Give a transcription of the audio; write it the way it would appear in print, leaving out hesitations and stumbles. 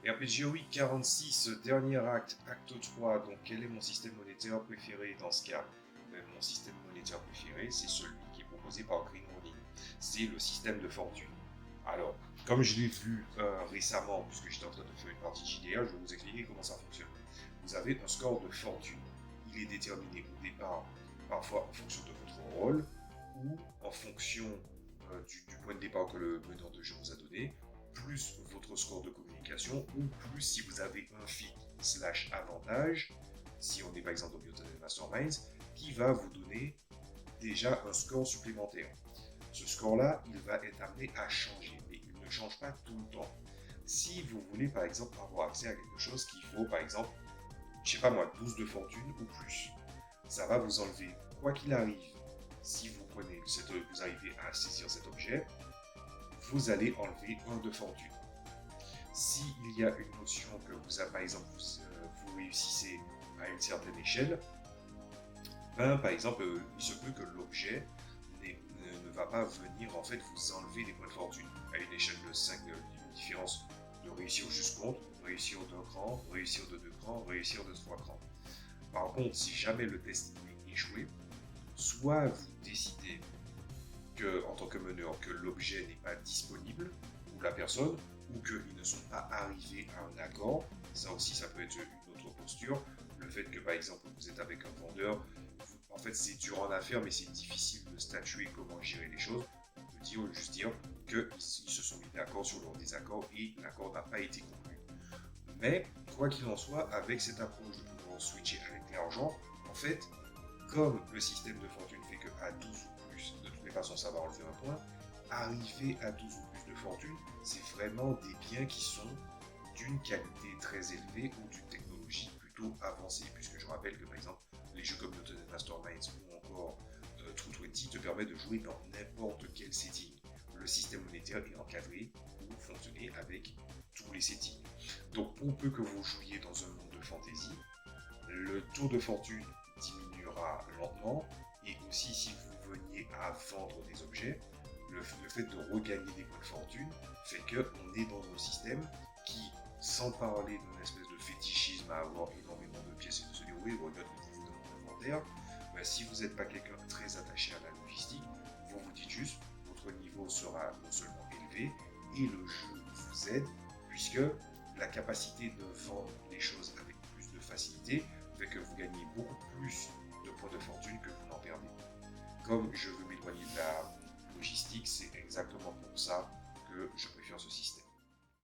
RPG 46, dernier acte, acte 3. Donc, quel est mon système monétaire préféré dans ce cas? Mon système monétaire préféré, c'est celui qui est proposé par Green Morning. C'est le système de fortune. Alors, comme je l'ai vu récemment, puisque j'étais en train de faire une partie de JDR, je vais vous expliquer comment ça fonctionne. Vous avez un score de fortune. Il est déterminé au départ, parfois en fonction de votre rôle, ou en fonction du point de départ que le meneur de jeu vous a donné, plus votre score de communication, ou plus si vous avez un FIC / avantage, si on est par exemple dans Mutant Masterminds, qui va vous donner déjà un score supplémentaire. Ce score-là, il va être amené à changer, mais il ne change pas tout le temps. Si vous voulez par exemple avoir accès à quelque chose qu'il faut par exemple, je sais pas moi, 12 de fortune ou plus, ça va vous enlever, quoi qu'il arrive, si vous vous arrivez à saisir cet objet, vous allez enlever 1 de fortune. S'il y a une notion que vous avez, par exemple, vous réussissez à une certaine échelle, ben, par exemple, il se peut que l'objet ne va pas venir en fait vous enlever des points de fortune. À une échelle de 5, une différence de réussir jusqu'au compte, réussir d'un cran, réussir de 2 crans, réussir de 3 crans. Par contre, si jamais le test est échoué, soit vous décidez que, en tant que meneur, que l'objet n'est pas disponible pour la personne, ou qu'ils ne sont pas arrivés à un accord. Ça aussi, ça peut être une autre posture. Le fait que, par exemple, vous êtes avec un vendeur, en fait, c'est dur en affaires, mais c'est difficile de statuer comment gérer les choses. On peut juste dire qu'ils se sont mis d'accord sur leur désaccord et l'accord n'a pas été conclu. Mais, quoi qu'il en soit, avec cette approche de pouvoir switcher avec l'argent, en fait, comme le système de fortune fait qu'à 12 ou plus, de toutes les façons, ça va enlever un point, arriver à 12 ou plus de fortune, c'est vraiment des biens qui sont d'une qualité très élevée ou d'une technologie plutôt avancée. Puisque je rappelle que, par exemple, les jeux comme Mutant Masterminds ou encore True20 te permettent de jouer dans n'importe quel setting. Le système monétaire est encadré pour fonctionner avec tous les settings. Donc, pour peu que vous jouiez dans un monde de fantasy, le taux de fortune diminuera lentement, et aussi si vous veniez à vendre des objets, le fait de regagner des points de fortune fait qu'on est dans un système qui, sans parler d'une espèce de fétichisme à avoir énormément de pièces et de se dire oui, regarde le niveau de mon inventaire, ben, si vous n'êtes pas quelqu'un très attaché à la logistique, vous vous dites juste votre niveau sera non seulement élevé et le jeu vous aide, puisque la capacité de vendre les choses avec plus de facilité fait que vous gagnez beaucoup plus de points de fortune que vous n'en perdez. Comme je veux m'éloigner de la logistique, c'est exactement pour ça que je préfère ce système.